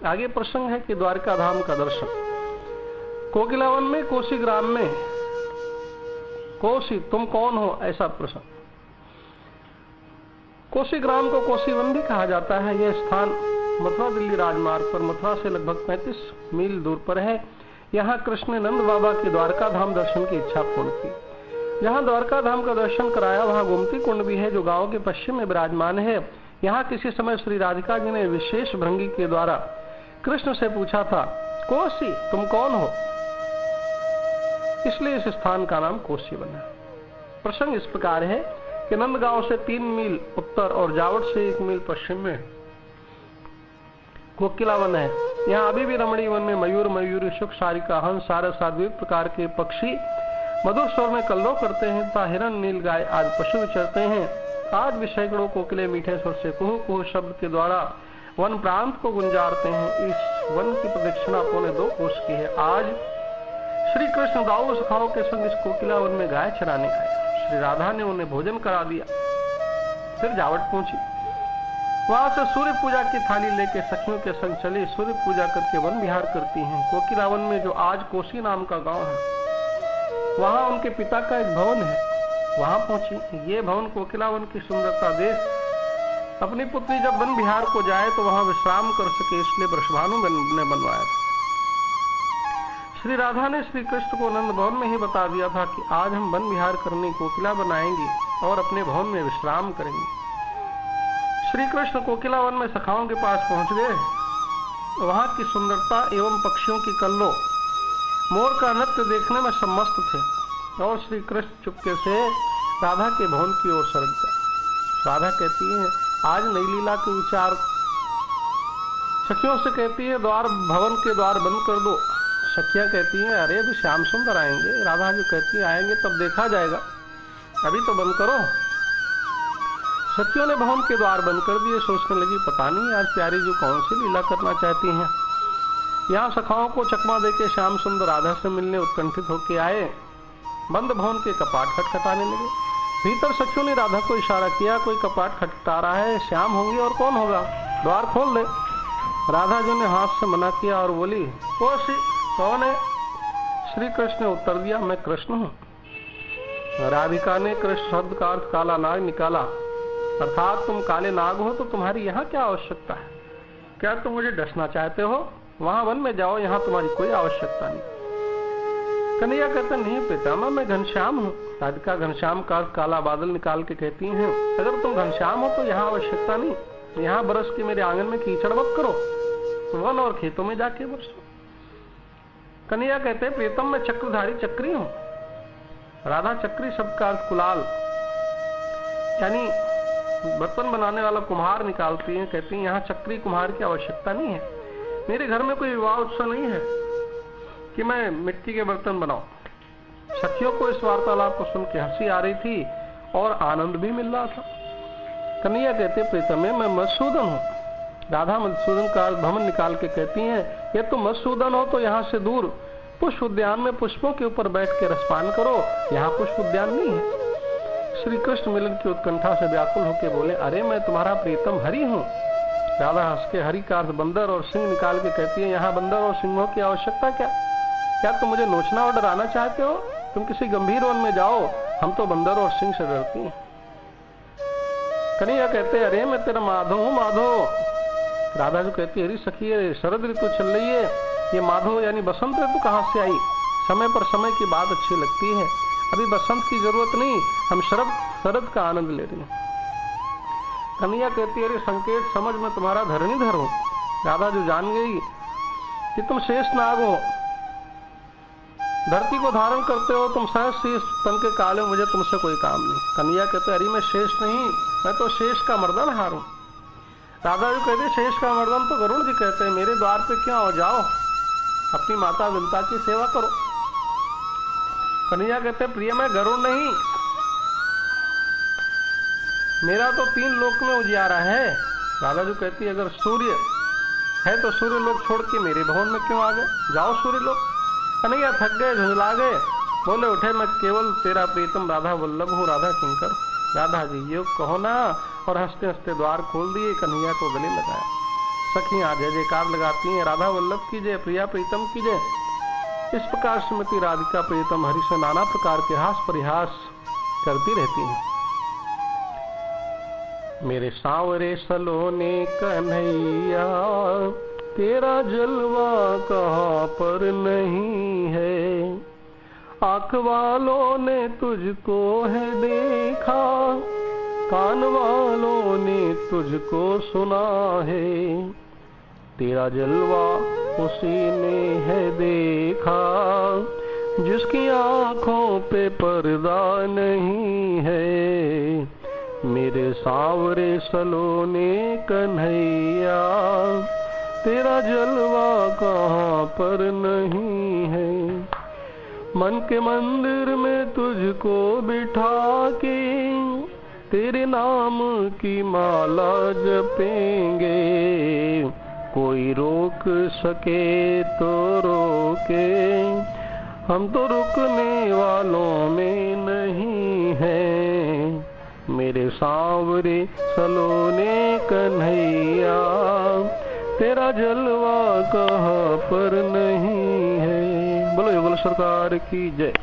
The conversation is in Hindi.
आगे प्रसंग है कि द्वारका धाम का दर्शन। कोकिलावन में कोसी ग्राम में कोसी तुम कौन हो, ऐसा प्रश्न। कोसी ग्राम को कोसी वन भी कहा जाता है। यह स्थान मथुरा दिल्ली राजमार्ग पर मथुरा से लगभग 35 मील दूर पर है। यहाँ कृष्ण ने नंद बाबा की द्वारका धाम दर्शन की इच्छा पूर्ण की। जहाँ द्वारका धाम का दर्शन कराया वहाँ गोमती कुंड भी है, जो गांव के पश्चिम में विराजमान है। यहाँ किसी समय श्री राधिका जी ने विशेष भृंगी के द्वारा कृष्ण से पूछा था, कोसी तुम कौन हो, इसलिए इस स्थान का नाम कोसी बना। प्रसंग इस प्रकार है कि नंदगांव से 3 मील उत्तर और जावट से 1 मील पश्चिम में कोकिलावन है। यहाँ अभी भी रमणी वन में मयूर, मयूरी, शुक, सारिका, हंस, सारस आदि प्रकार के पक्षी मधुर स्वर में कल्लोल करते हैं तथा हिरण, नील गाय आदि पशु विचरते हैं। आज भी सैकड़ों कोकिले मीठे स्वर से कुहू कुहू शब्द के द्वारा वन प्रांत को गुंजारते हैं। इस वन की प्रदक्षिणा 2.25 कोस की है। आज श्री कृष्ण दाऊ सखाओं के संग इस कोकिलावन में गाय चराने आए। श्री राधा ने उन्हें भोजन करा दिया, फिर जावट पहुंची। वहां से सूर्य पूजा की थाली लेकर सखियों के संग चली। सूर्य पूजा करके वन विहार करती हैं। कोकिलावन में जो आज कोसी नाम का गांव है, वहां उनके पिता का एक भवन है, वहां पहुंची। ये भवन कोकिलावन की सुंदरता देख अपनी पुत्री जब वन विहार को जाए तो वहां विश्राम कर सके, इसलिए वृषभानु ने बनवाया था। श्री राधा ने श्री कृष्ण को नंद भवन में ही बता दिया था कि आज हम वन विहार करने कोकिला बनाएंगे और अपने भवन में विश्राम करेंगे। श्री कृष्ण कोकिलावन में सखाओं के पास पहुंच गए। वहां की सुंदरता एवं पक्षियों की कल्लो, मोर का नृत्य देखने में सब मस्त थे और श्री कृष्ण चुपके से राधा के भवन की ओर सरक गए। राधा कहती है, आज नई लीला के विचार। सखियों से कहती है, भवन के द्वार बंद कर दो। सखियां कहती हैं, अरे अभी श्याम सुंदर आएंगे। राधा जी कहती है, आएंगे तब देखा जाएगा, अभी तो बंद करो। सखियों ने भवन के द्वार बंद कर दिए। सोचने लगी, पता नहीं आज प्यारी जी कौन सी लीला करना चाहती हैं। यहाँ सखाओं को चकमा देके श्याम सुंदर राधा से मिलने उत्कंठित होके आए। बंद भवन के कपाट खटखटाने लगे। भीतर सखियों ने राधा को इशारा किया, कोई कपाट खटखटा रहा है, श्याम होंगे और कौन होगा, द्वार खोल दे। राधा जी ने हाथ से मना किया और बोली, कोसी कौन है? श्री कृष्ण ने उत्तर दिया, मैं कृष्ण हूं। राधिका ने कृष्ण शब्द का अर्थ काला नाग निकाला, अर्थात तुम काले नाग हो तो तुम्हारी यहाँ क्या आवश्यकता है? क्या तुम मुझे डसना चाहते हो? वहां वन में जाओ, यहाँ तुम्हारी कोई आवश्यकता नहीं। कन्हैया कहते, नहीं पितामह, मैं घनश्याम हूँ। राधिका घनश्याम का अर्थ काला बादल निकाल के कहती हैं, अगर तुम घनश्याम हो तो यहाँ आवश्यकता नहीं, यहाँ बरस के मेरे आंगन में कीचड़ मत करो, तो वन और खेतों में जाके बरसो। कन्हैया कहते, प्रीतम मैं चक्रधारी चक्री हूँ। राधा चक्री शब्द का अर्थ कुलाल, यानी बर्तन बनाने वाला कुम्हार निकालती है। कहती है, यहाँ चक्री कुम्हार की आवश्यकता नहीं है। मेरे घर में कोई विवाह उत्सव नहीं है कि मैं मिट्टी के बर्तन बनाऊं। सखियों को इस वार्तालाप को सुन के हंसी आ रही थी और आनंद भी मिल रहा था। कन्हैया कहते, प्रीतम मैं मधुसूदन हूँ। राधा मधुसूदन का भवन निकाल के कहती हैं, ये तुम मधुसूदन हो तो यहाँ से दूर पुष्प उद्यान में पुष्पों के ऊपर बैठ के रसपान करो, यहाँ पुष्प उद्यान नहीं है। श्री कृष्ण मिलन की उत्कंठा से व्याकुल होकर बोले, अरे मैं तुम्हारा प्रीतम हरि हूँ। राधा हंस के हरि का अर्थ बंदर और सिंह निकाल के कहती है, यहाँ बंदर और सिंहों की आवश्यकता क्या? क्या तुम मुझे नोचना और डराना चाहते हो? तुम किसी गंभीर वन में जाओ, हम तो बंदर और सिंह से डरती हैं। कन्हैया कहते, अरे मैं तेरा माधो हूँ, माधो। राधा जो कहती है, अरे सखी शरद ऋतु चल रही है, ये माधो यानी बसंत ऋतु कहाँ से आई? समय पर समय की बात अच्छी लगती है, अभी बसंत की जरूरत नहीं, हम शरद का आनंद ले रहे हैं। कन्हैया कहती है, अरे संकेत समझ मैं तुम्हारा धरणीधर हूँ। राधा जो जान गई कि तुम शेष नाग हो, धरती को धारण करते हो, तुम सहज शीश तन के काले, मुझे तुमसे कोई काम नहीं। कन्हैया कहते, अरे मैं शेष नहीं, मैं तो शेष का मर्दन हार हूँ। राधा जी कहते, शेष का मर्दन तो गरुड़ जी कहते हैं, मेरे द्वार पे क्यों आओ, जाओ अपनी माता विलता की सेवा करो। कन्हैया कहते, प्रिय मैं गरुड़ नहीं, मेरा तो 3 लोक में उजियारा है। राधा जी कहती, अगर सूर्य है तो सूर्य लोक छोड़ के मेरे भवन में क्यों आ गए, जाओ सूर्य लोक। कन्हैया थक गए, झुंझला गए, बोले, उठे मैं केवल तेरा प्रीतम राधा वल्लभ हूँ, राधा किंकर। राधा जी ये कहो ना, और हंसते हंसते द्वार खोल दिए, कन्हैया को गले लगाया। सखियां जय जयकार लगाती हैं, राधा वल्लभ की जय, प्रिया प्रीतम की जय। इस प्रकार श्रीमती राधिका प्रीतम हरि से नाना प्रकार के हास परिहास करती रहती हैं। मेरे सांवरे सलोने कन्हैया, तेरा जलवा कहाँ पर नहीं है। आँख वालों ने तुझको है देखा, कान वालों ने तुझको सुना है। तेरा जलवा उसी ने है देखा, जिसकी आँखों पे पर्दा नहीं है। मेरे सांवरे सलोने कन्हैया, तेरा जलवा कहाँ पर नहीं है। मन के मंदिर में तुझको बिठा के, तेरे नाम की माला जपेंगे। कोई रोक सके तो रोके, हम तो रुकने वालों में नहीं हैं। मेरे सांवरे सलोने कन्हैया, तेरा जलवा कहाँ पर नहीं है। बोलो योगेश्वर सरकार की जय।